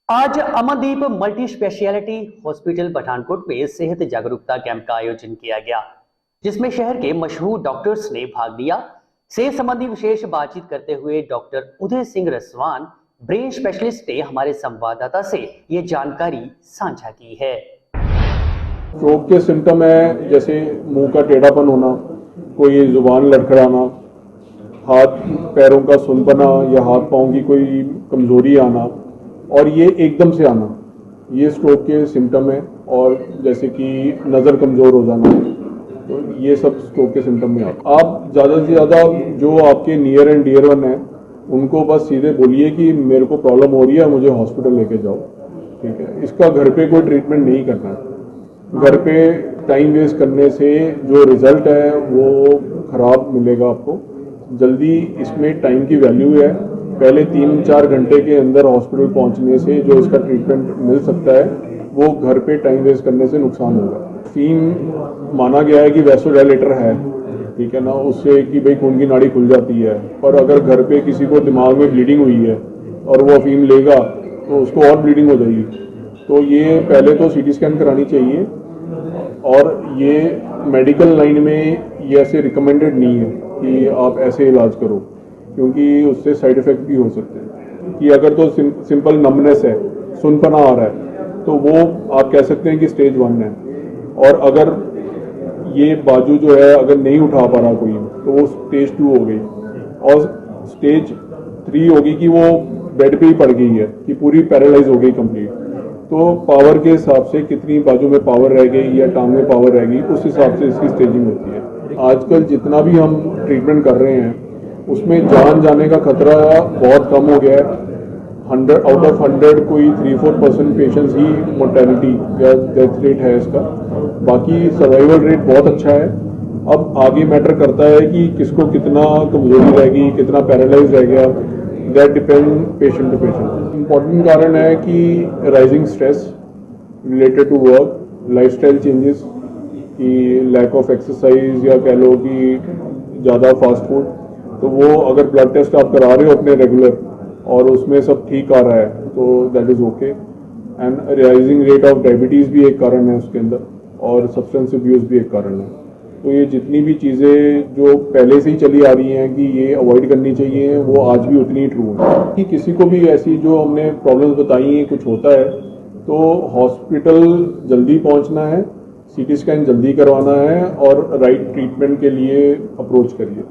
आज Amandeep multi speciality hospital Pathankot में सेहत जागरूकता कैंप का आयोजन किया गया, जिसमें शहर के मशहूर डॉक्टर्स ने भाग लिया। सेहत संबंधी विशेष बातचीत करते हुए doctor Uday Singh रसवान, brain specialist ने हमारे संवाददाता से ये जानकारी साझा की है। स्ट्रोक के सिम्टम है जैसे मुंह का टेढ़ापन होना, कोई जुबान लड़खड़ाना, हाथ पैरों का सुनपना या हाथ पांव की कोई कमजोरी आना और ये एकदम से आना, ये स्ट्रोक के सिम्टम है। और जैसे कि नज़र कमज़ोर हो जाना, तो ये सब स्ट्रोक के सिम्टम में आता। आप ज़्यादा से ज़्यादा जो आपके नियर एंड डियर वन है उनको बस सीधे बोलिए कि मेरे को प्रॉब्लम हो रही है, मुझे हॉस्पिटल लेके जाओ, ठीक है। इसका घर पे कोई ट्रीटमेंट नहीं करना है। घर पे टाइम वेस्ट करने से जो रिजल्ट है वो ख़राब मिलेगा आपको। जल्दी इसमें टाइम की वैल्यू है। पहले 3-4 घंटे के अंदर हॉस्पिटल पहुंचने से जो इसका ट्रीटमेंट मिल सकता है वो घर पे टाइम वेस्ट करने से नुकसान होगा। फीम माना गया है कि वैसोडाइलेटर है, ठीक है ना, उससे कि भाई खून की नाड़ी खुल जाती है। पर अगर घर पे किसी को दिमाग में ब्लीडिंग हुई है और वो अफीम लेगा तो उसको और ब्लीडिंग हो जाएगी। तो ये पहले तो सीटी स्कैन करानी चाहिए। और ये मेडिकल लाइन में ये ऐसे रिकमेंडेड नहीं है कि आप ऐसे इलाज करो, क्योंकि उससे साइड इफेक्ट भी हो सकते हैं। कि अगर तो सिंपल नमनेस है, सुनपना आ रहा है, तो वो आप कह सकते हैं कि स्टेज 1 है। और अगर ये बाजू जो है अगर नहीं उठा पा रहा कोई, तो वो स्टेज 2 हो गई। और स्टेज 3 होगी कि वो बेड पे ही पड़ गई है, कि पूरी पैरालाइज हो गई कंप्लीट। तो पावर के हिसाब से कितनी बाजू में पावर रह गई या टांग में पावर रह गई, उस हिसाब से इसकी स्टेजिंग होती है। आजकल जितना भी हम ट्रीटमेंट कर रहे हैं उसमें जान जाने का खतरा बहुत कम हो गया है। 100 आउट ऑफ 100 कोई 3-4% पेशेंट्स ही मोर्टेलिटी या डेथ रेट है इसका। बाकी सर्वाइवल रेट बहुत अच्छा है। अब आगे मैटर करता है कि किसको कितना कमजोरी रहेगी, कितना पैरालाइज रह गया, that depend patient to patient. Important कारण है कि rising stress related to work, lifestyle changes, कि लैक ऑफ एक्सरसाइज या कह लो कि ज़्यादा फास्ट फूड। तो वो अगर ब्लड टेस्ट आप करा रहे हो अपने रेगुलर और उसमें सब ठीक आ रहा है तो that is okay. And rising rate of diabetes भी एक कारण है उसके अंदर, और सब्सटेंस अब्यूज़ भी एक कारण है। तो ये जितनी भी चीज़ें जो पहले से ही चली आ रही हैं कि ये अवॉइड करनी चाहिए, वो आज भी उतनी ही ट्रू है। कि किसी को भी ऐसी जो हमने प्रॉब्लम्स बताई हैं कुछ होता है तो हॉस्पिटल जल्दी पहुंचना है, सीटी स्कैन जल्दी करवाना है और राइट ट्रीटमेंट के लिए अप्रोच करिए।